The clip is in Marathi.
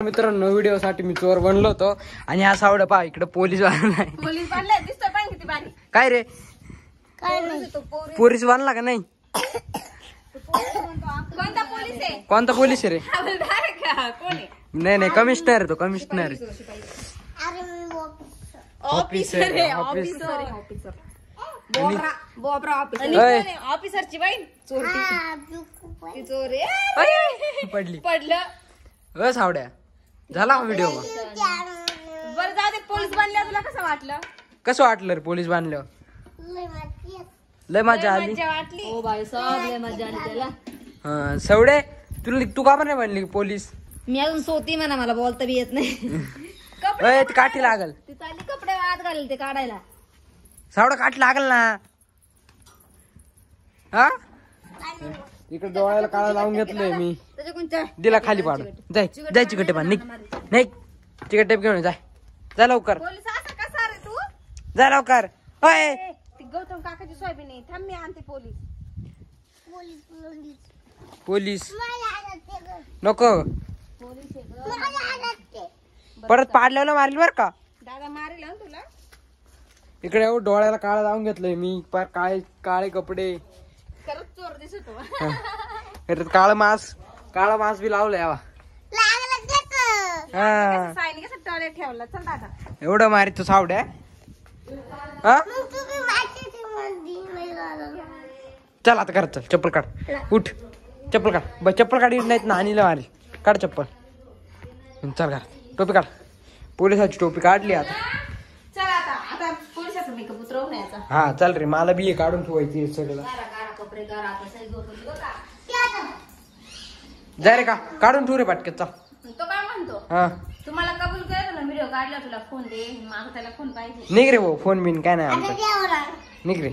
मित्रांनो व्हिडिओ साठी मी चोर बनलो होतो आणि हा सावड पहा इकडे पोलीस वाला पोलीस बनलाय दिसतोय पण किती बारी काय रे काय नाही पोलीस बनला का नाही कोणता पोलीस आहे कोणता पोलीस आहे रे हवालदार का कोण आहे नाही नाही कमिशनर तो कमिशनर ऑफिसर आहे ऑफिसर ऑफिसर बोबरा ऑफिसर ऑफिसरची बाई चोरटी चोर पडली पडलं सावड्या झाला व्हिडिओ बरं जाऊ दे पोलीस बनल्या तुला कसं वाटलं कसं वाटलं रे पोलीस बांधल्यावर लय मजा आली वाटली हो बाई सब लय मजा आली त्याला हा सवडे तू का पण नाही बनली पोलीस मी अजून सोती म्हणा मला बोलता बी येत नाही ती काठी लागल ती चालली कपडे वाळत घालेल ते काढायला सावडा काठी लागल ना हा इकडे डोळ्याला काळा लावून घेतलंय मी त्याच्या कोणत्या दिला खाली पाडून जाय चिकटे पान निघ नाही चिकट टेप घेऊन जाय लवकर पोलीस असा कसा रे तू जाय लवकर होय ती गौतम काकाची सोयाबीन आहे थांब मी आणते पोलीस पोलीस नको पोलीस परत पाडल्याला मारेल बर का दादा मारेल ना तुला इकडे एवढं डोळ्याला काळा लावून घेतलंय मी पार काळे कपडे खरंच चोर दिसतो काळा मास्क बी लावलाय यावा सायनी कसं टॉयलेट ठेवला चल दादा एवढं मारी तू सावड्या हा चल आता कर चल चप्पल काढ उठ चप्पल काढ बस चप्पल काढ नाहीत ना आणीला मारी काढ चप्पल चल काढ टोपी काढ पोलिसाची टोपी काढली आता चल आता पोलिसाचा मेकअप उतरवून यायचा हा चल रे मला बी काढून ठेवायची सगळं कपडे गारा आता साईज जाय रे का काढून ठेव रे पाटक्यात चल तो काय म्हणतो हा तुम्हाला कबूल केलं ना व्हिडिओ काढला तुला फोन दे माझा त्याला फोन पाहिजे निघ रे भाऊ फोन बिन काय नाही आमचं निघ रे